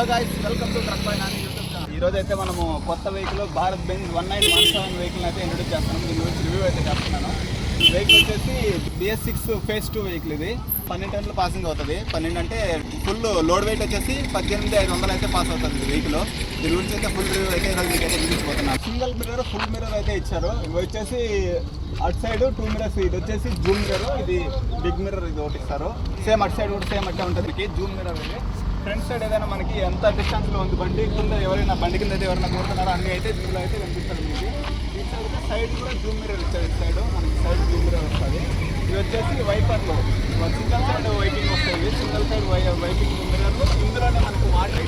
Guys, welcome to truck by Nani YouTube channel. ఈ రోజు అయితే మనము కొత్త వెహికల్ భారత్ బెంజ్ 1917 వెహికల్ అయితే ఇంట్రొడ్యూస్ చేస్తున్నాం. దీని గురించి రివ్యూ అయితే చేస్తున్నాను. వెహికల్ వచ్చేసి BS6 phase 2 వెహికల్. ఇది 12 టన్నులు పాసింగ్ అవుతుంది. 12 అంటే ఫుల్ లోడ్ వెయిట్ వచ్చేసి 18,500 అయితే పాస్ అవుతుంది వెహికల్. దీని గురించి అయితే ఫుల్ రివ్యూ అయితే ఈరోజు మీకు అయితే చూపించబోతున్నాను. సింగిల్ మిర్రర్, ఫుల్ మిర్రర్ అయితే ఇచ్చారు. ఇవి వచ్చేసి అటు సైడ్ 2 మిర్రర్స్, ఇది వచ్చేసి జూమ్ మిర్రర్, ఇది బిగ్ మిర్రర్, ఇది ఒకటి ఇస్తారు. సేమ్ అటు సైడ్ కూడా సేమ్ అట్టే ఉంటుంది. జూమ్ మిర్రర్ ఇది. ఫ్రంట్ సైడ్ ఏదైనా మనకి ఎంత డిస్టెన్స్లో ఉంది బండి కింద ఎవరైనా బండి కింద అయితే ఎవరైనా కోరుతున్నారో అన్నీ అయితే దీనిలో అయితే కనిపిస్తుంది మీకు. ఈ సైడ్ అయితే సైడ్ కూడా జూమ్ మిర్రర్ ఇచ్చారు. ఈ సైడ్ మనకి సైడ్ జూమ్ మిర్రర్ వస్తుంది. ఇది వచ్చేసి వైపర్లో సింగిల్ సైడ్ వైపింగ్ వస్తుంది. సింగిల్ సైడ్ వైపింగ్ మిర్రర్లు ఇందులోనే మనకు వాటర్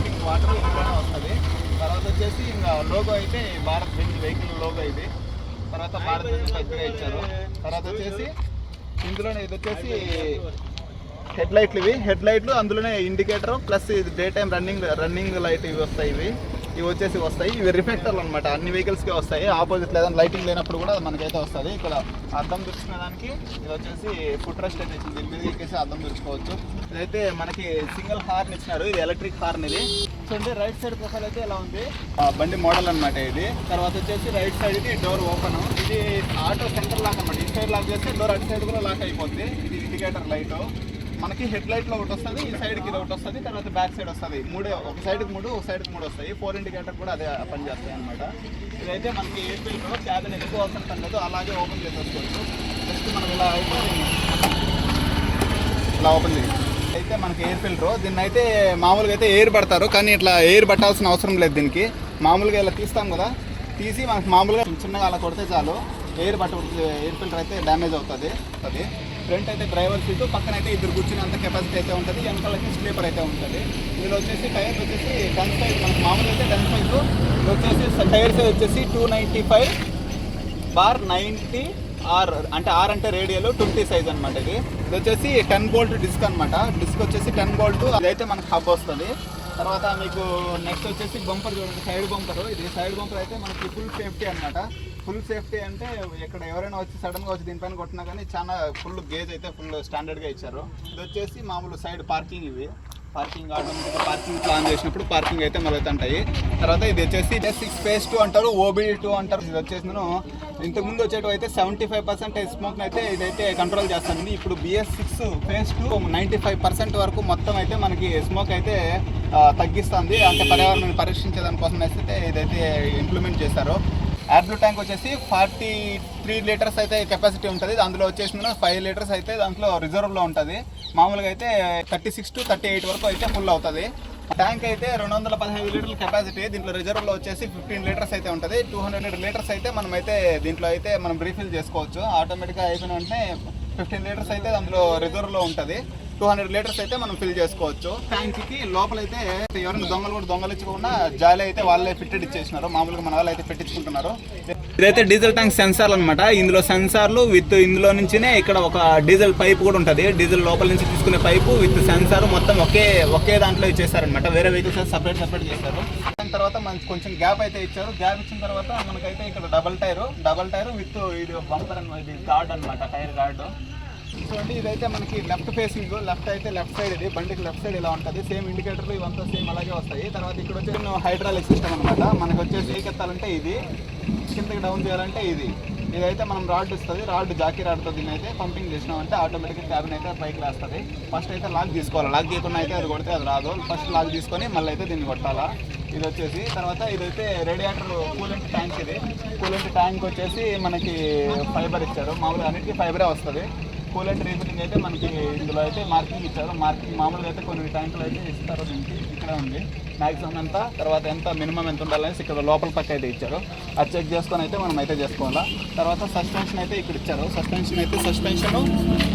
ఇందులోనే వస్తుంది. తర్వాత వచ్చేసి ఇంకా లోగో అయితే భారత్ బెంజ్ వెహికల్ లోగో ఇది. తర్వాత భారత్ బెంజ్ పెద్దగా ఇచ్చారు. తర్వాత వచ్చేసి ఇందులోనే ఇది వచ్చేసి హెడ్ లైట్లు. ఇవి హెడ్ లైట్లు, అందులోనే ఇండికేటర్ ప్లస్ ఇది డే టైం రన్నింగ్ లైట్ ఇవి వస్తాయి. ఇవి వచ్చేసి వస్తాయి. ఇవి రిఫ్లెక్టర్లు అనమాట, అన్ని వెహికల్స్కి వస్తాయి. ఆపోజిట్ లేదా లైటింగ్ లేనప్పుడు కూడా మనకైతే వస్తుంది. ఇక్కడ అద్దం తుడుచుకునే దానికి ఇది వచ్చేసి ఫుట్ రెస్ట్ అయితే ఇచ్చింది. దీని మీద ఎక్కేసి అద్దం తుడుచుకోవచ్చు. ఇదైతే మనకి సింగిల్ హార్న్ ఇచ్చినారు. ఇది ఎలక్ట్రిక్ హార్న్. ఇది చూడండి, రైట్ సైడ్ ప్రొఫైల్ అయితే ఎలా ఉంది, బండి మోడల్ అనమాట ఇది. తర్వాత వచ్చేసి రైట్ సైడ్ ఇది డోర్ ఓపెన్. ఇది ఆటో సెంటర్ లాక్ అనమాట. ఈ సైడ్ లాక్ చేస్తే డోర్ అటు సైడ్ కూడా లాక్ అయిపోద్ది. ఇది ఇండికేటర్ లైట్. మనకి హెడ్ లైట్లో ఒకటి వస్తుంది, ఈ సైడ్కి ఇది ఒకటి వస్తుంది, తర్వాత బ్యాక్ సైడ్ వస్తుంది. ఒక సైడ్కి 3 ఒక సైడ్కి 3 వస్తాయి. 4 ఇండికేటర్ కూడా అదే పని చేస్తాయి అనమాట. ఇదైతే మనకి ఎయిర్ ఫిల్టర్, క్యాబిన్ ఎక్కువ అవసరం పని అలాగే ఓపెన్ చేసేసుకోవచ్చు. జస్ట్ మనం ఇలా ఓపెన్ చేయాలి. అయితే మనకి ఎయిర్ ఫిల్టర్. దీన్ని అయితే మామూలుగా అయితే ఎయిర్ పడతారు, కానీ ఇట్లా ఎయిర్ పట్టాల్సిన అవసరం లేదు దీనికి. మామూలుగా ఇలా తీస్తాం కదా, తీసి మనకి మామూలుగా చిన్నగా అలా కొడితే చాలు ఎయిర్ ఫిల్టర్ అయితే డ్యామేజ్ అవుతుంది. అది ఫ్రంట్ అయితే డ్రైవర్ సీటు, పక్కన అయితే ఇద్దరు కూర్చునేంత కెపాసిటీ అయితే ఉంటుంది. వెనకాలకి స్లీపర్ అయితే ఉంటుంది. ఇందులో వచ్చేసి టైర్స్ వచ్చేసి డన్ సైజ్, మనకు మామూలుగా అయితే డన్ సైజు. ఇది వచ్చేసి టైర్ సైజ్ వచ్చేసి 295/90 ఆర్, అంటే ఆర్ అంటే రేడియల్ 20 సైజ్ అనమాట. ఇది వచ్చేసి 10 బోల్ట్ డిస్క్ అనమాట. డిస్క్ వచ్చేసి 10 బోల్ట్. ఇదైతే మనకు హబ్ వస్తుంది. తర్వాత మీకు నెక్స్ట్ వచ్చేసి బంపర్ చూడండి, సైడ్ బంపర్. ఇది సైడ్ బంపర్ అయితే మనకి ఫుల్ సేఫ్టీ అనమాట. ఫుల్ సేఫ్టీ అంటే ఇక్కడ ఎవరైనా వచ్చి సడన్గా వచ్చి దీనిపైన కొట్టినా కానీ చాలా ఫుల్ గేజ్ అయితే ఫుల్ స్టాండర్డ్గా ఇచ్చారు. ఇది వచ్చేసి మామూలు సైడ్ పార్కింగ్. ఇవి పార్కింగ్ ఆటోమేటిక్గా పార్కింగ్ ప్లాన్ చేసినప్పుడు పార్కింగ్ అయితే మొదలుతుంటాయి. తర్వాత ఇది వచ్చేసి BS6 phase 2 అంటారు, OBD2 అంటారు. ఇది వచ్చేసి ఇంతకుముందు వచ్చేటివి అయితే 75% స్మోక్ అయితే ఇదైతే కంట్రోల్ చేస్తుంది. ఇప్పుడు BS6 phase 2 95% వరకు మొత్తం అయితే మనకి స్మోక్ అయితే తగ్గిస్తుంది. అంటే పర్యావరణాన్ని పరీక్షించే దానికోసం అయితే ఇదైతే ఇంప్లిమెంట్ చేశారు. యాడ్బ్లూ ట్యాంక్ వచ్చేసి 43 లీటర్స్ అయితే కెపాసిటీ ఉంటుంది. అందులో వచ్చేసి 5 లీటర్స్ అయితే దాంట్లో రిజర్వ్లో ఉంటుంది. మామూలుగా అయితే 36 to 38 వరకు అయితే ఫుల్ అవుతుంది. ట్యాంక్ అయితే 215 లీటర్ల కెపాసిటీ. దీంట్లో రిజర్వ్లో వచ్చేసి 15 లీటర్స్ అయితే ఉంటుంది. 200 లీటర్స్ అయితే మనం అయితే దీంట్లో అయితే మనం రీఫిల్ చేసుకోవచ్చు. ఆటోమేటిక్గా అయిపోయిన వెంటనే 15 లీటర్స్ అయితే అందులో రిజర్వ్లో ఉంటుంది. 200 లీటర్స్ అయితే మనం ఫిల్ చేసుకోవచ్చు. ట్యాంక్కి లోపలైతే ఎవరైనా దొంగలించకుండా జాలి అయితే వాళ్ళే ఫిట్టెడ్ ఇచ్చేసినారు. మామూలుగా మన వాళ్ళు అయితే పెట్టించుకుంటున్నారు. ఇదైతే డీజిల్ ట్యాంక్ సెన్సార్లు అనమాట. ఇందులో సెన్సార్లు విత్ ఇందులో నుంచినే ఇక్కడ ఒక డీజిల్ పైప్ కూడా ఉంటుంది. డీజిల్ లోపల నుంచి తీసుకునే పైపు విత్ సెన్సార్ మొత్తం ఒకే దాంట్లో ఇచ్చేసారనమాట. వేరే వెహికల్స్ సపరేట్ చేస్తారు. దాని తర్వాత మనకి కొంచెం గ్యాప్ అయితే ఇచ్చారు. గ్యాప్ ఇచ్చిన తర్వాత మనకైతే ఇక్కడ డబల్ టైర్ విత్ ఇది బంపర్ అనమాట. ఇది గార్డ్ అనమాట, టైర్ గార్డు. చూడండి, ఇదైతే మనకి లెఫ్ట్ ఫేసింగ్. లెఫ్ట్ సైడ్ ఇది బండికి లెఫ్ట్ సైడ్ ఇలా ఉంటుంది. సేమ్ ఇండికేటర్లు ఇవంతా సేమ్ అలాగే వస్తాయి. తర్వాత ఇక్కడ వచ్చేసి హైడ్రాలిక్ సిస్టమ్ అనమాట. మనకి వచ్చేసి ఎక్కెత్తాలంటే ఇది, కిందకి డౌన్ చేయాలంటే ఇదైతే మనం రాడ్ ఇస్తుంది. జాకీ రాడ్తో దీన్ని అయితే పంపింగ్ చేసినామంటే ఆటోమేటిక్గా క్యాబిన్ అయితే పైకి లేస్తుంది. ఫస్ట్ అయితే లాక్ తీసుకోవాలి. లాక్ తీయకుండా అయితే అది కొడితే అది రాదు. ఫస్ట్ లాక్ తీసుకొని మళ్ళీ అయితే దీన్ని కొట్టాలా. ఇది వచ్చేసి తర్వాత ఇదైతే రేడియేటర్ కూలెంట్ ట్యాంక్. ఇది కూలెంట్ ట్యాంక్ వచ్చేసి మనకి ఫైబర్ ఇచ్చారు. మామూలుగా అన్నిటికీ ఫైబరే వస్తుంది. కూలెంట్ రీఫిల్లింగ్ అయితే మనకి ఇందులో అయితే మార్కింగ్ ఇచ్చారు. మార్కింగ్ మామూలుగా అయితే కొన్ని ట్యాంకులు అయితే ఇస్తారు. దీనికి ఇక్కడ ఉంది మ్యాక్సిమం ఎంత, తర్వాత ఎంత మినిమం ఎంత ఉండాలనేసి ఇక్కడ లోపల పక్క అయితే ఇచ్చారు. అది చెక్ చేసుకొని అయితే మనం అయితే చేసుకోవాలా. తర్వాత సస్పెన్షన్ అయితే ఇక్కడ ఇచ్చారు.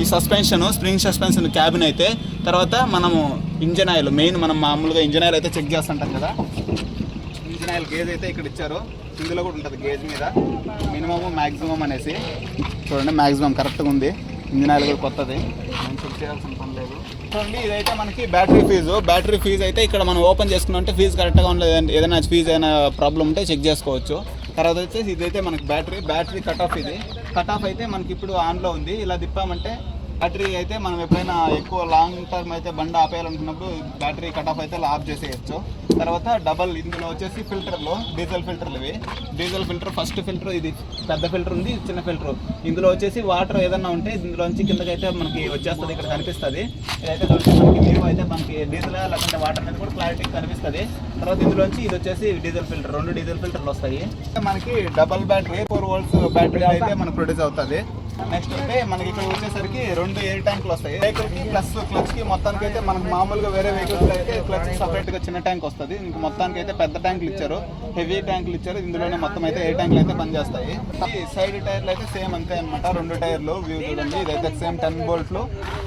ఈ సస్పెన్షన్ స్ప్రింగ్ సస్పెన్షన్ క్యాబిన్ అయితే. తర్వాత మనము ఇంజన్ ఆయిల్ మెయిన్, మనం మామూలుగా ఇంజన్ ఆయిల్ అయితే చెక్ చేస్తుంటాం కదా, ఇంజన్ ఆయిల్ గేజ్ అయితే ఇక్కడ ఇచ్చారు. ఇందులో కూడా ఉంటుంది గేజ్ మీద మినిమము మ్యాక్సిమం అనేసి. చూడండి, మ్యాక్సిమం కరెక్ట్గా ఉంది. ఇంజిన్ ఆయిల్ కూడా కొత్తది, నేను చెక్ చేయాల్సిన పని లేదు. చూడండి, ఇదైతే మనకి బ్యాటరీ ఫీజు అయితే ఇక్కడ మనం ఓపెన్ చేసుకున్నాం అంటే ఫీజు కరెక్ట్గా ఉండలేదు, ఏదైనా ఫీజు ఏదైనా ప్రాబ్లం ఉంటే చెక్ చేసుకోవచ్చు. తర్వాత వచ్చేసి ఇదైతే మనకి బ్యాటరీ కట్ ఆఫ్. ఇది కట్ ఆఫ్ అయితే మనకి ఇప్పుడు ఆన్లో ఉంది. ఇలా తిప్పామంటే బ్యాటరీ అయితే మనం ఎప్పుడైనా ఎక్కువ లాంగ్ టర్మ్ అయితే బండి ఆపేయాలనుకున్నప్పుడు బ్యాటరీ కట్ ఆఫ్ అయితే ఆఫ్ చేసేయచ్చు. తర్వాత డబల్ ఇందులో వచ్చేసి ఫిల్టర్లు డీజిల్ ఫిల్టర్లు ఇవి. డీజిల్ ఫిల్టర్ ఫస్ట్ ఫిల్టర్ ఇది పెద్ద ఫిల్టర్ ఉంది, చిన్న ఫిల్టర్. ఇందులో వచ్చేసి వాటర్ ఏదన్నా ఉంటే ఇందులోంచి కిందకైతే మనకి వచ్చేస్తుంది, ఇక్కడ కనిపిస్తుంది. ఇదైతే మనకి వ్యూ అయితే మనకి డీజిల్ లేకుంటే వాటర్ అనేది కూడా క్లారిటీ కనిపిస్తుంది. తర్వాత ఇందులోంచి ఇది వచ్చేసి డీజిల్ ఫిల్టర్, 2 డీజిల్ ఫిల్టర్లు వస్తాయి. మనకి డబల్ బ్యాటరీ 4 volts బ్యాటరీ అయితే మనకు ప్రొడ్యూస్ అవుతుంది. నెక్స్ట్ అంటే మనకి ఇక్కడ వచ్చేసరికి 2 ఎయిర్ ట్యాంకులు వస్తాయి. వెహికల్కి ప్లస్ క్లచ్కి మొత్తానికి అయితే మనకు మామూలుగా వేరే వెహికల్స్ అయితే క్లచ్ సపరేట్గా చిన్న ట్యాంక్ వస్తుంది. ఇంక మొత్తానికి అయితే పెద్ద ట్యాంకులు ఇచ్చారు, హెవీ ట్యాంకులు ఇచ్చారు. ఇందులోనే మొత్తం అయితే ఎయిర్ ట్యాంకులు అయితే పనిచేస్తాయి. సైడ్ టైర్లు అయితే సేమ్ అంతే అనమాట, 2 టైర్లు. వ్యూ చూడండి, ఇదైతే సేమ్ 10 volts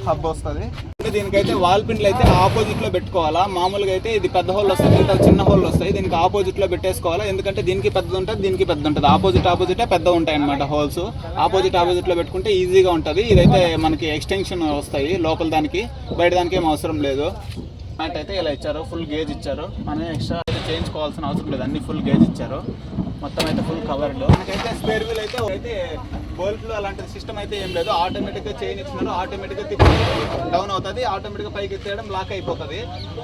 హబ్ వస్తుంది. దీనికైతే వాల్ పిన్లు అయితే ఆపోజిట్ లో పెట్టుకోవాలా. మామూలుగా అయితే ఇది పెద్ద హోల్ వస్తుంది, ఇంకా చిన్న హోల్ వస్తాయి. దీనికి ఆపోజిట్ లో పెట్టేసుకోవాలా, ఎందుకంటే దీనికి పెద్దది ఉంటుంది, దీనికి పెద్ద ఉంటుంది. ఆపోజిట్ పెద్ద ఉంటాయి అనమాట హోల్స్. ఆపోజిట్ లో పెట్టుకుంటే ఈజీగా ఉంటుంది. ఇదైతే మనకి ఎక్స్టెన్షన్ వస్తాయి లోపల దానికి, బయట దానికి ఏం అవసరం లేదు. మ్యాట్ అయితే ఇలా ఇచ్చారు, ఫుల్ గేజ్ ఇచ్చారు. మనం ఎక్స్ట్రా అయితే చేయించుకోవాల్సిన అవసరం లేదు, అన్ని ఫుల్ గేజ్ ఇచ్చారు. మొత్తం అయితే ఫుల్ కవర్డ్. మనకైతే స్పేర్ వీల్ అయితే బోల్ట్లు అలాంటి సిస్టమ్ అయితే ఏం లేదు. ఆటోమేటిక్గా చైన్ ఇచ్చినారు, ఆటోమేటిక్గా తిప్పి డౌన్ అవుతుంది, ఆటోమేటిక్గా పైకి ఎత్తేయడం లాక్ అయిపోతుంది.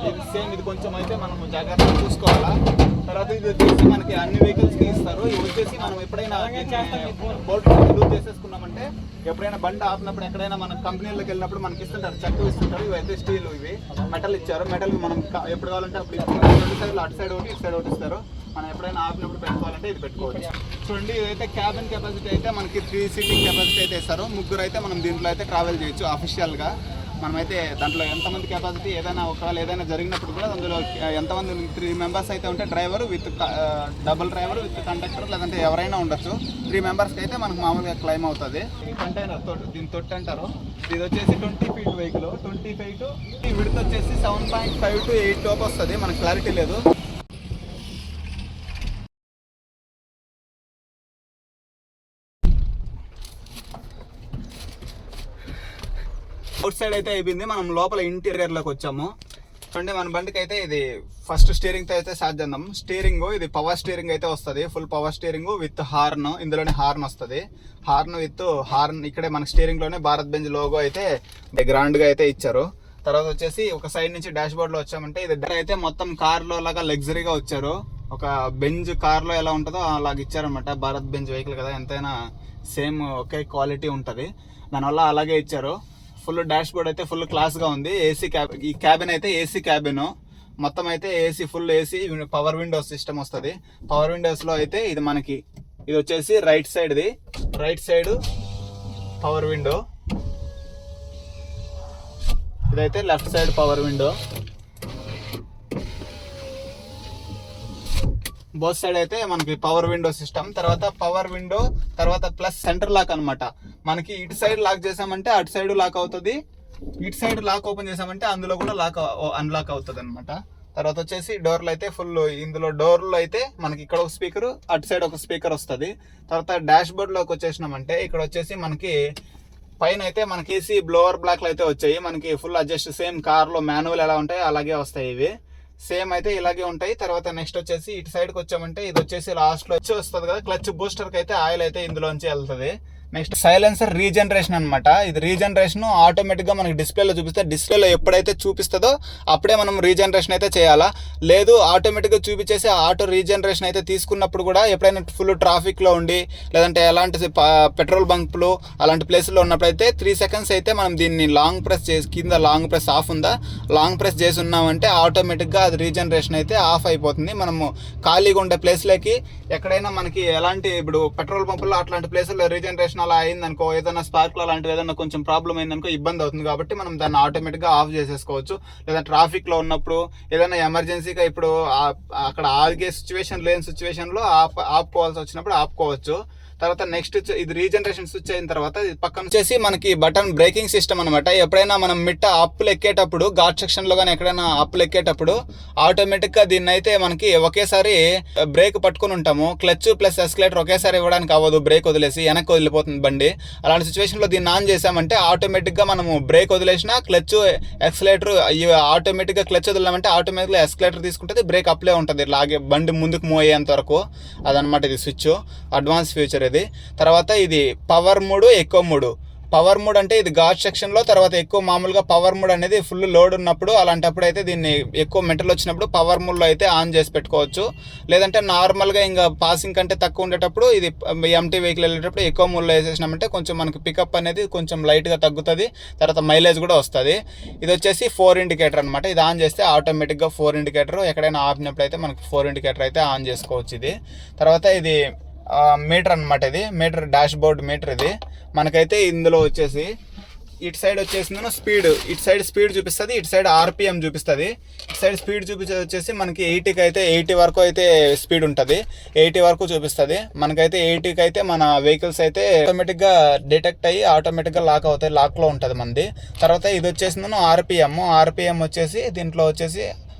ఇది సేమ్, ఇది కొంచెం అయితే మనం జాగ్రత్తగా చూసుకోవాలా. తర్వాత ఇది వచ్చేసి మనకి అన్ని వెహికల్స్కి ఇస్తారు. ఇది వచ్చేసి మనం ఎప్పుడైనా బోల్ట్ లూజ్ చేసేసుకున్నామంటే ఎప్పుడైనా బండి ఆపినప్పుడు ఎక్కడైనా మన కంపెనీలోకి వెళ్ళినప్పుడు మనకి ఇస్తుంటారు, చెక్క ఇస్తుంటారు. ఇవి అయితే స్టీల్, ఇవి మెటల్ ఇచ్చారు. మెటల్ మనం ఎప్పుడు కావాలంటే అప్పుడు 2 సైడ్లు, అటు సైడ్ ఒకటి, ఇటు సైడ్ ఒకటి ఇస్తారు. మనం ఎప్పుడైనా ఆపినప్పుడు పెట్టుకోవాలంటే ఇది పెట్టుకోవచ్చు. చూడండి, ఇదైతే క్యాబిన్ కెపాసిటీ అయితే మనకి 3 సీటింగ్ కెపాసిటీ అయితే ఇస్తారు. 3 అయితే మనం దీంట్లో అయితే ట్రావెల్ చేయొచ్చు అఫీషియల్గా. మనమైతే దాంట్లో ఎంతమంది కెపాసిటీ ఏదైనా ఒకవేళ ఏదైనా జరిగినప్పుడు కూడా అందులో ఎంతమంది 3 members అయితే ఉంటే driver with double driver with conductor లేదంటే ఎవరైనా ఉండొచ్చు. 3 members అయితే మనకు మామూలుగా క్లైమ్ అవుతుంది. కంటైనర్ తోటి, దీని తొట్టి అంటారు. ఇది వచ్చేసి 20 feet వెహికల్, 20 feet. ఈ విడత వచ్చేసి 7.5 to 8 లోపు వస్తుంది, మనకు క్లారిటీ లేదు. అవుట్ సైడ్ అయితే అయిపోయింది, మనం లోపల ఇంటీరియర్లోకి వచ్చాము. చూడండి, మన బండికి అయితే ఇది ఫస్ట్ స్టీరింగ్తో అయితే స్టార్ట్ చేద్దాం. స్టీరింగ్ ఇది పవర్ స్టీరింగ్ అయితే వస్తుంది, full power steering with horn. ఇందులోనే హార్న్ వస్తుంది, హార్న్ విత్ హార్న్. ఇక్కడే మన స్టీరింగ్లోనే భారత్ బెంజ్ లోగో అయితే గ్రాండ్గా అయితే ఇచ్చారు. తర్వాత వచ్చేసి ఒక సైడ్ నుంచి డాష్ బోర్డ్లో వచ్చామంటే ఇది అయితే మొత్తం కార్లో లాగా లగ్జరీగా వచ్చారు. ఒక బెంజ్ కార్లో ఎలా ఉంటుందో అలాగ ఇచ్చారనమాట. భారత్ బెంజ్ వెహికల్ కదా, ఎంతైనా సేమ్ ఒకే క్వాలిటీ ఉంటుంది, దానివల్ల అలాగే ఇచ్చారు. ఫుల్ డాష్ బోర్డ్ అయితే ఫుల్ క్లాస్గా ఉంది. ఏసీ ఈ క్యాబిన్ అయితే ఏసీ క్యాబిన్, మొత్తం అయితే AC, full AC. Power Windows system వస్తుంది. పవర్ విండోస్లో అయితే ఇది మనకి ఇది వచ్చేసి రైట్ సైడ్ పవర్ విండో, ఇదైతే left side power window. Both side అయితే మనకి పవర్ విండో సిస్టమ్. తర్వాత పవర్ విండో, తర్వాత ప్లస్ సెంటర్ లాక్ అనమాట. మనకి ఇటు సైడ్ లాక్ చేసామంటే అటు సైడ్ లాక్ అవుతుంది, ఇటు సైడ్ లాక్ ఓపెన్ చేసామంటే అందులో కూడా అన్లాక్ అవుతుంది అనమాట. తర్వాత వచ్చేసి డోర్లు అయితే ఫుల్, ఇందులో డోర్లు అయితే మనకి ఇక్కడ ఒక స్పీకర్, అటు సైడ్ ఒక స్పీకర్ వస్తుంది. తర్వాత డాష్ బోర్డ్లోకి వచ్చేసినామంటే ఇక్కడ వచ్చేసి మనకి పైన అయితే మనకి ఏసీ బ్లోవర్ బ్లాక్లు అయితే వచ్చాయి. మనకి ఫుల్ అడ్జస్ట్, సేమ్ కార్లో మాన్యువల్ ఎలా ఉంటాయి అలాగే వస్తాయి, ఇవి సేమ్ అయితే ఇలాగే ఉంటాయి. తర్వాత నెక్స్ట్ వచ్చేసి ఇటు సైడ్కి వచ్చామంటే ఇది వచ్చేసి లాస్ట్లో వస్తుంది కదా, క్లచ్ బూస్టర్కి అయితే ఆయిల్ అయితే ఇందులోంచి వెళ్తుంది. నెక్స్ట్ సైలెన్సర్ రీజనరేషన్ అనమాట. ఇది రీజనరేషన్ ఆటోమేటిక్గా మనకి డిస్ప్లేలో చూపిస్తే, డిస్ప్లేలో ఎప్పుడైతే చూపిస్తుందో అప్పుడే మనం రీజనరేషన్ అయితే చేయాలా. లేదు ఆటోమేటిక్గా చూపించేసి ఆటో రీజనరేషన్ అయితే తీసుకున్నప్పుడు కూడా ఎప్పుడైనా ఫుల్ ట్రాఫిక్లో ఉండి లేదంటే ఎలాంటి పెట్రోల్ బంకులు అలాంటి ప్లేస్లో ఉన్నప్పుడు అయితే 3 seconds అయితే మనం దీన్ని లాంగ్ ప్రెస్ చేసి, కింద లాంగ్ ప్రెస్ ఆఫ్ ఉందా, లాంగ్ ప్రెస్ చేసి ఉన్నామంటే ఆటోమేటిక్గా అది రీజనరేషన్ అయితే ఆఫ్ అయిపోతుంది. మనము ఖాళీగా ఉండే ప్లేస్లోకి ఎక్కడైనా మనకి ఎలాంటి ఇప్పుడు పెట్రోల్ పంపుల్లో అట్లాంటి ప్లేసుల్లో రీజనరేషన్ అలా అయిందనుకో, ఏదైనా స్పార్క్లో అలాంటివి ఏదైనా కొంచెం ప్రాబ్లం అయిందనుకో ఇబ్బంది అవుతుంది. కాబట్టి మనం దాన్ని ఆటోమేటిక్గా ఆఫ్ చేసేసుకోవచ్చు. లేదా ట్రాఫిక్లో ఉన్నప్పుడు ఏదైనా ఎమర్జెన్సీగా ఇప్పుడు అక్కడ ఆగే సిచ్యువేషన్ లేని సిచ్యువేషన్లో ఆపుకోవాల్సి వచ్చినప్పుడు ఆపుకోవచ్చు. తర్వాత నెక్స్ట్ ఇది రీజనరేషన్ స్విచ్ అయిన తర్వాత పక్కన వచ్చేసి మనకి బటన్ బ్రేకింగ్ సిస్టమ్ అనమాట. ఎప్పుడైనా మనం మిట్ట అప్పులు ఎక్కేటప్పుడు, ఘాట్ సెక్షన్లో కానీ ఎక్కడైనా అప్పులు ఎక్కేటప్పుడు ఆటోమేటిక్గా దీన్ని అయితే మనకి ఒకేసారి బ్రేక్ పట్టుకుని ఉంటాము. క్లచ్ ప్లస్ ఎస్కలేటర్ ఒకేసారి ఇవ్వడానికి అవ్వదు, బ్రేక్ వదిలేసి వెనక్కి వదిలిపోతుంది బండి. అలాంటి సిచ్యువేషన్లో దీన్ని ఆన్ చేసామంటే ఆటోమేటిక్గా మనము బ్రేక్ వదిలేసినా క్లచ్ ఎక్సలేటర్ ఆటోమేటిక్గా క్లచ్ వదిలామంటే ఆటోమేటిక్గా ఎస్కలేటర్ తీసుకుంటుంది, బ్రేక్ అప్లే ఉంటుంది లాగే బండి ముందుకు మూవ్ అయ్యేంత వరకు. అదనమాట ఇది స్విచ్, అడ్వాన్స్ ఫీచర్ ఇది. తర్వాత ఇది పవర్ మోడ్, ఎక్కువ మోడ్. పవర్ మోడ్ అంటే ఇది ఘాట్ సెక్షన్లో, తర్వాత ఎక్కువ మామూలుగా పవర్ మోడ్ అనేది ఫుల్ లోడ్ ఉన్నప్పుడు, అలాంటప్పుడు అయితే దీన్ని ఎక్కువ మెటల్ వచ్చినప్పుడు పవర్ మోడ్లో అయితే ఆన్ చేసి పెట్టుకోవచ్చు. లేదంటే నార్మల్గా ఇంకా పాసింగ్ కంటే తక్కువ ఉండేటప్పుడు ఇది ఎంటీ వెహికల్ వెళ్ళేటప్పుడు ఎక్కువ మోడ్లో వేసేసినామంటే కొంచెం మనకి పికప్ అనేది కొంచెం లైట్గా తగ్గుతుంది, తర్వాత మైలేజ్ కూడా వస్తుంది. ఇది వచ్చేసి 4 ఇండికేటర్ అనమాట. ఇది ఆన్ చేస్తే ఆటోమేటిక్గా 4 ఇండికేటర్, ఎక్కడైనా ఆపినప్పుడు అయితే మనకి 4 ఇండికేటర్ అయితే ఆన్ చేసుకోవచ్చు. ఇది తర్వాత ఇది మీటర్ అనమాట. ఇది మీటర్, డాష్ బోర్డ్ మీటర్. ఇది మనకైతే ఇందులో వచ్చేసి ఇటు సైడ్ వచ్చేసిందో స్పీడ్, ఇటు సైడ్ స్పీడ్ చూపిస్తుంది, ఇటు సైడ్ ఆర్పిఎం చూపిస్తుంది. ఇటు సైడ్ స్పీడ్ చూపించేది వచ్చేసి మనకి 80కి అయితే 80 వరకు అయితే స్పీడ్ ఉంటుంది, 80 వరకు చూపిస్తుంది. మనకైతే 80కి అయితే మన వెహికల్స్ అయితే ఆటోమేటిక్గా డిటెక్ట్ అయ్యి ఆటోమేటిక్గా లాక్ అవుతాయి, లాక్లో ఉంటుంది మనది. తర్వాత ఇది వచ్చేసిందో ఆర్పిఎం వచ్చేసి దీంట్లో వచ్చేసి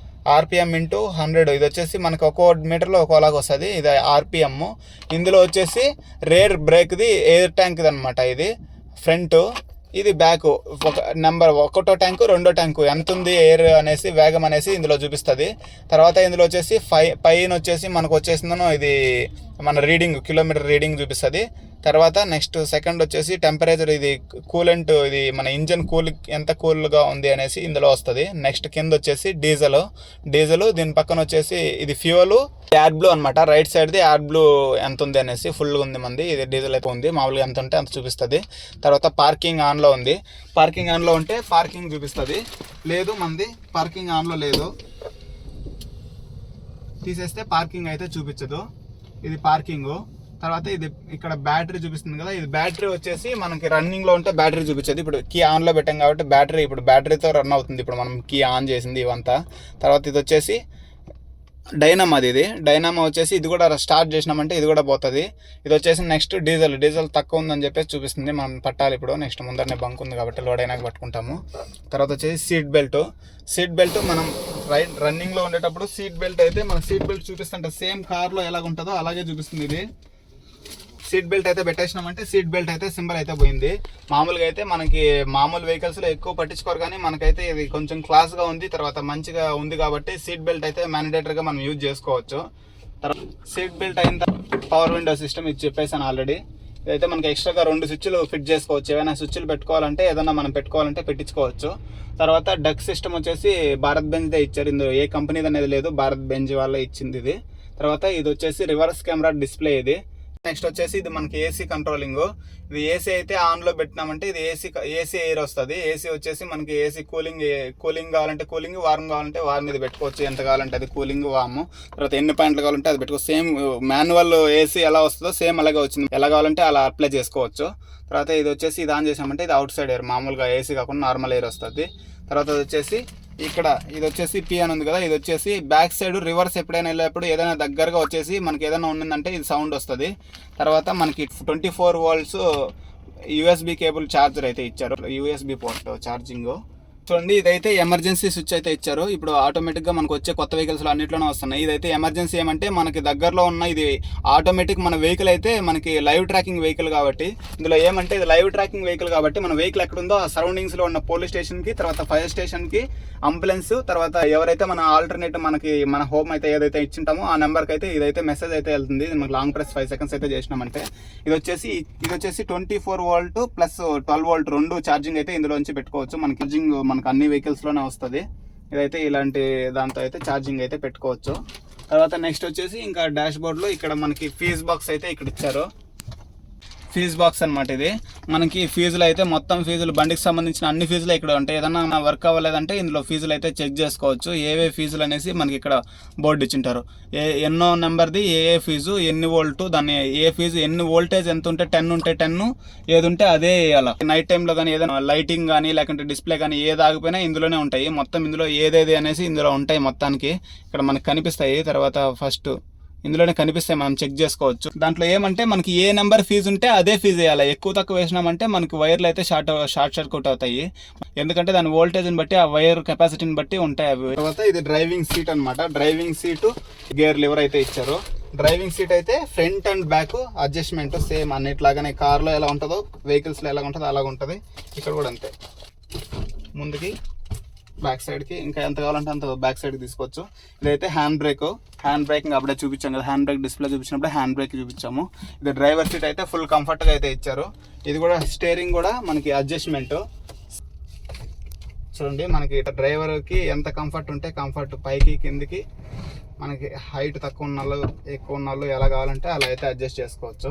ఆర్పిఎం ఇంటూ 100. ఇది వచ్చేసి మనకు ఒక్కో మీటర్లో ఒక్కోలాగా వస్తుంది. ఇది ఆర్పిఎం. ఇందులో వచ్చేసి రేర్ బ్రేక్ది ఎయిర్ ట్యాంక్ది అనమాట. ఇది ఫ్రంట్, ఇది బ్యాక్. ఒక నెంబర్, ఒకటో ట్యాంకు రెండో ట్యాంకు ఎంత ఉంది ఎయిర్ అనేసి వేగం అనేసి ఇందులో చూపిస్తుంది. తర్వాత ఇందులో వచ్చేసి పైన వచ్చేసి మనకు వచ్చేసిందనో ఇది మన రీడింగ్, కిలోమీటర్ రీడింగ్ చూపిస్తుంది. తర్వాత నెక్స్ట్ సెకండ్ వచ్చేసి టెంపరేచర్, ఇది కూలెంట్, ఇది మన ఇంజన్ ఎంత కూల్గా ఉంది అనేసి ఇందులో వస్తుంది. నెక్స్ట్ కింద వచ్చేసి డీజిల్, దీని పక్కన వచ్చేసి ఇది ఫ్యూయల్, యాడ్ బ్లూ అనమాట. రైట్ సైడ్ది యాడ్ బ్లూ ఎంత ఉంది అనేసి ఫుల్గా ఉంది మంది. ఇది డీజిల్ అయితే ఉంది, మామూలుగా ఎంత ఉంటే అంత చూపిస్తుంది. తర్వాత పార్కింగ్ ఆన్లో ఉంది, పార్కింగ్ ఆన్లో ఉంటే పార్కింగ్ చూపిస్తుంది. లేదు మంది పార్కింగ్ ఆన్లో లేదు, తీసేస్తే పార్కింగ్ అయితే చూపించదు. ఇది పార్కింగ్. తర్వాత ఇది ఇక్కడ బ్యాటరీ చూపిస్తుంది కదా, ఇది బ్యాటరీ వచ్చేసి మనకి రన్నింగ్లో ఉంటే బ్యాటరీ చూపించేది. ఇప్పుడు కీ ఆన్లో పెట్టాం కాబట్టి బ్యాటరీ ఇప్పుడు బ్యాటరీతో రన్ అవుతుంది, ఇప్పుడు మనం కీ ఆన్ చేసింది ఇవంతా. తర్వాత ఇది వచ్చేసి డైనామా. ఇది డైనామా వచ్చేసి ఇది కూడా స్టార్ట్ చేసినామంటే ఇది కూడా పోతుంది. ఇది వచ్చేసి నెక్స్ట్ డీజిల్ తక్కువ ఉందని చెప్పేసి చూపిస్తుంది, మనం పట్టాలి ఇప్పుడు. నెక్స్ట్ ముందరనే బంక్ ఉంది కాబట్టి లోడ్ అయినాక పట్టుకుంటాము. తర్వాత వచ్చేసి సీట్ బెల్ట్ మనం రన్నింగ్లో ఉండేటప్పుడు సీట్ బెల్ట్ అయితే మన సీట్ బెల్ట్ చూపిస్తుంటే సేమ్ కార్లో ఎలాగ ఉంటుందో అలాగే చూపిస్తుంది. ఇది సీట్ బెల్ట్ అయితే పెట్టేసినామంటే సీట్ బెల్ట్ అయితే సింబల్ అయితే పోయింది. మామూలుగా అయితే మనకి మామూలు వెహికల్స్లో ఎక్కువ పట్టించుకోరు, కానీ మనకైతే ఇది కొంచెం క్లాస్గా ఉంది, తర్వాత మంచిగా ఉంది కాబట్టి సీట్ బెల్ట్ అయితే మ్యాండేటరీగా మనం యూజ్ చేసుకోవచ్చు. తర్వాత సీట్ బెల్ట్ అయిన తర్వాత పవర్ విండో సిస్టమ్ ఇది చెప్పేసాను ఆల్రెడీ. ఇదైతే మనకి ఎక్స్ట్రాగా 2 స్విచ్లు ఫిట్ చేసుకోవచ్చు, ఏమైనా స్విచ్లు పెట్టుకోవాలంటే ఏదైనా మనం పెట్టుకోవాలంటే పెట్టించుకోవచ్చు. తర్వాత డక్ సిస్టమ్ వచ్చేసి భారత్ బెంజ్దే ఇచ్చారు, ఇందులో ఏ కంపెనీది అనేది లేదు, భారత్ బెంజ్ వాళ్ళే ఇచ్చింది ఇది. తర్వాత ఇది వచ్చేసి రివర్స్ కెమెరా డిస్ప్లే. ఇది నెక్స్ట్ వచ్చేసి ఇది మనకి ఏసీ కంట్రోలింగ్. ఇది ఏసీ అయితే ఆన్లో పెట్టినామంటే ఇది ఏసీ ఎయిర్ వస్తుంది. ఏసీ వచ్చేసి మనకి ఏసీ కూలింగ్ కావాలంటే కూలింగ్, వార్మ్ కావాలంటే వార్మ్ మీద పెట్టుకోవచ్చు, ఎంత కావాలంటే అది కూలింగ్ వార్మ్. తర్వాత ఎన్ని పాయింట్లు కావాలంటే అది పెట్టుకోవచ్చు. సేమ్ మాన్యువల్ ఏసీ ఎలా వస్తుందో సేమ్ అలాగే వచ్చింది, ఎలా కావాలంటే అలా అప్లై చేసుకోవచ్చు. తర్వాత ఇది వచ్చేసి ఇది ఆన్ చేసామంటే ఇది అవుట్ సైడ్ ఎయిర్, మామూలుగా ఏసీ కాకుండా నార్మల్ ఎయిర్ వస్తుంది. తర్వాత వచ్చేసి ఇక్కడ ఇది వచ్చేసి పి అని ఉంది కదా, ఇది వచ్చేసి బ్యాక్ సైడ్ రివర్స్ ఎప్పుడైనా వెళ్ళేప్పుడు ఏదైనా దగ్గరగా వచ్చేసి మనకి ఏదైనా ఉండిందంటే ఇది సౌండ్ వస్తుంది. తర్వాత మనకి 24 volts USB కేబుల్ ఛార్జర్ అయితే ఇచ్చారు, USB పోర్ట్ ఛార్జింగ్. చూడండి ఇదైతే ఎమర్జెన్సీ స్విచ్ అయితే ఇచ్చారు. ఇప్పుడు ఆటోమేటిక్గా మనకు వచ్చే కొత్త వెహికల్స్లో అన్నింటిలోనే వస్తున్నాయి. ఇదైతే ఎమర్జెన్సీ ఏమంటే మనకి దగ్గరలో ఉన్న ఇది ఆటోమేటిక్ మన వెహికల్ అయితే మనకి లైవ్ ట్రాకింగ్ వెహికల్ కాబట్టి, ఇందులో ఏమంటే ఇది లైవ్ ట్రాకింగ్ వెహికల్ కాబట్టి మన వెహికల్ ఎక్కడుందో ఆ సరౌండింగ్స్లో ఉన్న పోలీస్ స్టేషన్కి, తర్వాత ఫైర్ స్టేషన్కి, అంబులెన్స్, తర్వాత ఎవరైతే మన ఆల్టర్నేట్ మనకి మన హోమ్ అయితే ఏదైతే ఇచ్చింటామో ఆ నెంబర్కి అయితే ఇదైతే మెసేజ్ అయితే వెళ్తుంది. ఇది మనకి లాంగ్ ప్రెస్ 5 seconds అయితే చేసినామంటే ఇది వచ్చేసి 24 volt ప్లస్ 12 volt 2 ఛార్జింగ్ అయితే ఇందులోంచి పెట్టుకోవచ్చు. మనకి ఛార్జింగ్ మనకు అన్ని వెహికల్స్లోనే వస్తుంది. ఇదైతే ఇలాంటి దాంతో అయితే ఛార్జింగ్ అయితే పెట్టుకోవచ్చు. తర్వాత నెక్స్ట్ వచ్చేసి ఇంకా డాష్ బోర్డ్లో ఇక్కడ మనకి ఫీజ్ బాక్స్ అయితే ఇక్కడ ఇచ్చారు. ఫీజ్ బాక్స్ అనమాట. ఇది మనకి ఫీజులు అయితే మొత్తం ఫీజులు బండికి సంబంధించిన అన్ని ఫీజులు ఇక్కడ ఉంటాయి. ఏదన్నా వర్క్ అవ్వలేదంటే ఇందులో ఫీజులు అయితే చెక్ చేసుకోవచ్చు. ఏవే ఫీజులు అనేసి మనకి ఇక్కడ బోర్డు ఇచ్చింటారు. ఎన్నో నెంబర్ది ఏ ఫీజు, ఎన్ని వోల్ట్, దాన్ని ఏ ఫీజు, ఎన్ని వోల్టేజ్ ఎంత ఉంటే 10 ఉంటే 10, ఏది ఉంటే అదే వేయాలి. నైట్ టైంలో కానీ ఏదైనా లైటింగ్ కానీ లేకుంటే డిస్ప్లే కానీ ఏది ఆగిపోయినా ఇందులోనే ఉంటాయి. మొత్తం ఇందులో ఏదేది అనేసి ఇందులో ఉంటాయి మొత్తానికి ఇక్కడ మనకు కనిపిస్తాయి. తర్వాత ఫస్ట్ ఇందులోనే కనిపిస్తాయి, మనం చెక్ చేసుకోవచ్చు. దాంట్లో ఏమంటే మనకి ఏ నెంబర్ ఫీజు ఉంటే అదే ఫీజు వేయాలి. ఎక్కువ తక్కువ వేసినామంటే మనకి వైర్లు అయితే షార్ట్ సర్క్యూట్ అవుతాయి, ఎందుకంటే దాని వోల్టేజ్ని బట్టి ఆ వైర్ కెపాసిటీని బట్టి ఉంటాయి అవి. తర్వాత ఇది డ్రైవింగ్ సీట్ అనమాట. డ్రైవింగ్ సీటు గేర్ లివర్ అయితే ఇచ్చారు. డ్రైవింగ్ సీట్ అయితే front and back adjustment same అన్నిట్లాగానే కార్లో ఎలా ఉంటుందో వెహికల్స్లో ఎలా ఉంటుందో అలాగ ఉంటుంది. ఇక్కడ కూడా అంతే, ముందుకి బ్యాక్ సైడ్కి ఇంకా ఎంత కావాలంటే అంత బ్యాక్ సైడ్కి తీసుకోవచ్చు. ఇదైతే హ్యాండ్ బ్రేకింగ్ అప్పుడే చూపించాం కదా, హ్యాండ్ బ్రేక్ డిస్ప్లే చూపించినప్పుడు హ్యాండ్ బ్రేక్ చూపించాము. ఇది డ్రైవర్ సీట్ అయితే ఫుల్ కంఫర్ట్గా అయితే ఇచ్చారు. ఇది కూడా స్టీరింగ్ కూడా మనకి అడ్జస్ట్మెంట్ చూడండి, మనకి డ్రైవర్కి ఎంత కంఫర్ట్ ఉంటే కంఫర్ట్ పైకి కిందికి మనకి హైట్ తక్కువ ఉన్న వాళ్ళు ఎక్కువ ఉన్న వాళ్ళు ఎలా కావాలంటే అలా అయితే అడ్జస్ట్ చేసుకోవచ్చు.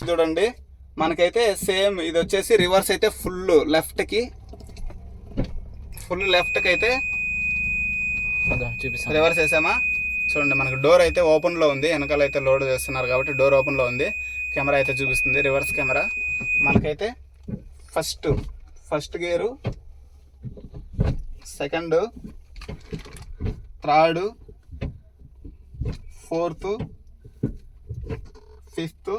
చూడండి మనకైతే సేమ్ ఇది వచ్చేసి రివర్స్ అయితే ఫుల్ లెఫ్ట్కి అయితే రివర్స్ వేసామా. చూడండి మనకు డోర్ అయితే ఓపెన్లో ఉంది, వెనకాల అయితే లోడ్ చేస్తున్నారు కాబట్టి డోర్ ఓపెన్లో ఉంది. కెమెరా అయితే చూపిస్తుంది రివర్స్ కెమెరా. మనకైతే first gear, second, third, fourth, fifth,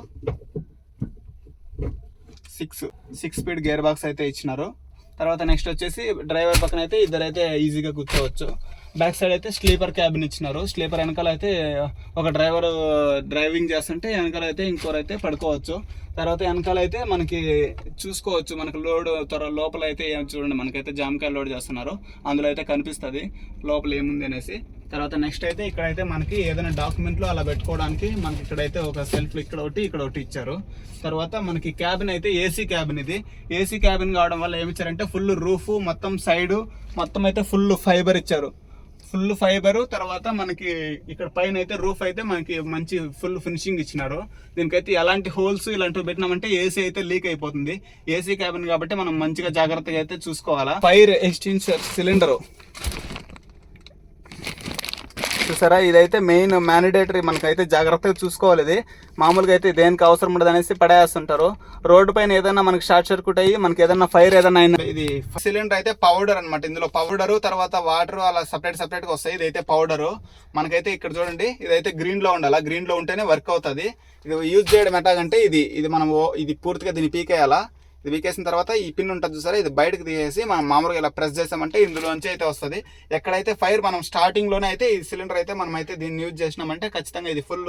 six speed gear box అయితే ఇచ్చినారు. తర్వాత నెక్స్ట్ వచ్చేసి డ్రైవర్ పక్కన అయితే ఇద్దరైతే ఈజీగా కూర్చోవచ్చు. బ్యాక్ సైడ్ అయితే స్లీపర్ క్యాబిన్ ఇచ్చినారు. స్లీపర్ వెనకాల అయితే ఒక డ్రైవర్ డ్రైవింగ్ చేస్తుంటే వెనకాల అయితే ఇంకోరు అయితే పడుకోవచ్చు. తర్వాత వెనకాల అయితే మనకి చూసుకోవచ్చు, మనకి లోడ్ లోపల అయితే చూడండి మనకైతే జామకాయ లోడ్ చేస్తున్నారు, అందులో అయితే కనిపిస్తుంది లోపల ఏముంది అనేసి. తర్వాత నెక్స్ట్ అయితే ఇక్కడైతే మనకి ఏదైనా డాక్యుమెంట్లు అలా పెట్టుకోవడానికి మనకి ఇక్కడైతే ఒక సెల్ఫ్ ఇక్కడ ఒకటి ఇచ్చారు. తర్వాత మనకి క్యాబిన్ అయితే ఏసీ క్యాబిన్. ఇది ఏసీ క్యాబిన్ కావడం వల్ల ఏమి ఇచ్చారంటే ఫుల్ రూఫ్ మొత్తం సైడు మొత్తం అయితే ఫుల్ ఫైబర్ ఇచ్చారు. Full fibre. తర్వాత మనకి ఇక్కడ పైన అయితే రూఫ్ అయితే మనకి మంచి ఫుల్ ఫినిషింగ్ ఇచ్చినారు. దీనికైతే ఎలాంటి హోల్స్ ఇలాంటివి పెట్టినామంటే ఏసీ అయితే లీక్ అయిపోతుంది. ఏసీ క్యాబిన్ కాబట్టి మనం మంచిగా జాగ్రత్తగా అయితే చూసుకోవాలా. ఫైర్ ఎక్స్టింగ్విషర్ సిలిండరు చూసారా, ఇదైతే మెయిన్ మ్యాండేటరీ, మనకైతే జాగ్రత్తగా చూసుకోవాలి. ఇది మామూలుగా అయితే దేనికి అవసరం ఉండదు అనేసి పడేస్తుంటారు. రోడ్డు పైన ఏదైనా మనకి షార్ట్ సర్క్యూట్ అయ్యి మనకి ఏదైనా ఫైర్ ఏదైనా అయినా, ఇది సిలిండర్ అయితే పౌడర్ అనమాట. ఇందులో పౌడరు తర్వాత వాటర్ అలా సపరేట్గా వస్తాయి. ఇదైతే పౌడరు. మనకైతే ఇక్కడ చూడండి ఇదైతే గ్రీన్లో ఉండాలి, గ్రీన్లో ఉంటేనే వర్క్ అవుతుంది. ఇది యూజ్ చేయడం ఎట్లాగంటే ఇది మనం ఇది పూర్తిగా దీన్ని పీకేయాలా. ఇది పీకేసిన తర్వాత ఈ పిన్ ఉంటుంది చూసారా, ఇది బయటకు తీసేసి మనం మామూలుగా ఇలా ప్రెస్ చేసామంటే ఇందులోంచి అయితే వస్తుంది. ఎక్కడైతే ఫైర్ మనం స్టార్టింగ్లోనే అయితే ఈ సిలిండర్ అయితే మనం అయితే దీన్ని యూజ్ చేసినామంటే ఖచ్చితంగా ఇది ఫుల్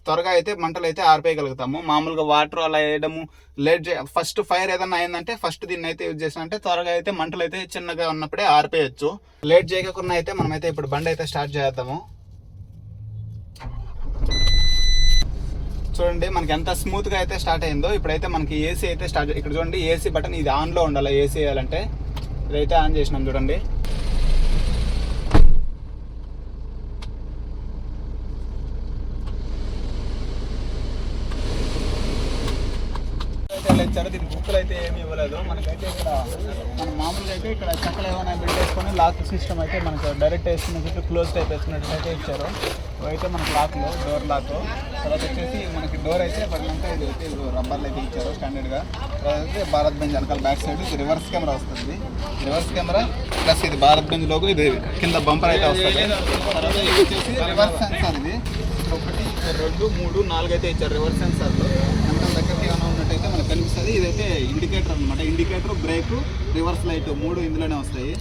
త్వరగా అయితే మంటలు అయితే ఆరిపోయగలుగుతాము. మామూలుగా వాటర్ అలా వేయడము లేట్ ఫస్ట్ ఫైర్ ఏదైనా అయిందంటే ఫస్ట్ దీన్ని అయితే యూజ్ చేసినంటే త్వరగా అయితే మంటలు అయితే చిన్నగా ఉన్నప్పుడే ఆరిపోయచ్చు. లేట్ చేయకుండా అయితే మనమైతే ఇప్పుడు బండి అయితే స్టార్ట్ చేద్దాము. చూడండి మనకి ఎంత స్మూత్ గా అయితే స్టార్ట్ అయిందో. ఇప్పుడైతే మనకి ఏసీ అయితే స్టార్ట్. ఇక్కడ చూడండి ఏసీ బటన్ ఇది ఆన్ లో ఉండాలి. ఏసీ వేయాలంటే ఇదైతే ఆన్ చేసినాం చూడండి. ఇచ్చారు దీనికి బుక్కులు అయితే ఏమి ఇవ్వలేదు మనకైతే. ఇక్కడ మనం మామూలుగా అయితే ఇక్కడ చెక్కలు ఏమైనా బిల్డ్ చేసుకొని లాక్ సిస్టమ్ అయితే మనకు డైరెక్ట్ వేసుకున్న చుట్టూ క్లోజ్ టైప్ వేసుకున్నట్టు అయితే ఇచ్చారు. అయితే మనకి లాక్లో డోర్ లాక్. తర్వాత వచ్చేసి మనకి డోర్ అయితే పడినాక ఇది అయితే రబ్బర్లు అయితే ఇచ్చారు స్టాండర్డ్గా. అయితే భారత్ బెంజ్ వెనకాల బ్యాక్ సైడ్ ఇది రివర్స్ కెమెరా వస్తుంది. రివర్స్ కెమెరా ప్లస్ ఇది భారత్ బెంజ్ లోగో, ఇది కింద బంపర్ అయితే వస్తుంది. తర్వాత ఇది వచ్చేసి రివర్స్ సెన్సార్. ఇది 1 2 3 4 అయితే ఇచ్చారు రివర్స్ సెన్సార్లో. వెనకాల దగ్గరికి ఏమైనా ఉన్నట్టయితే మనకు కనిపిస్తుంది. ఇదైతే ఇండికేటర్ అనమాట. ఇండికేటర్, బ్రేక్, రివర్స్ లైట్ 3 ఇందులోనే వస్తాయి.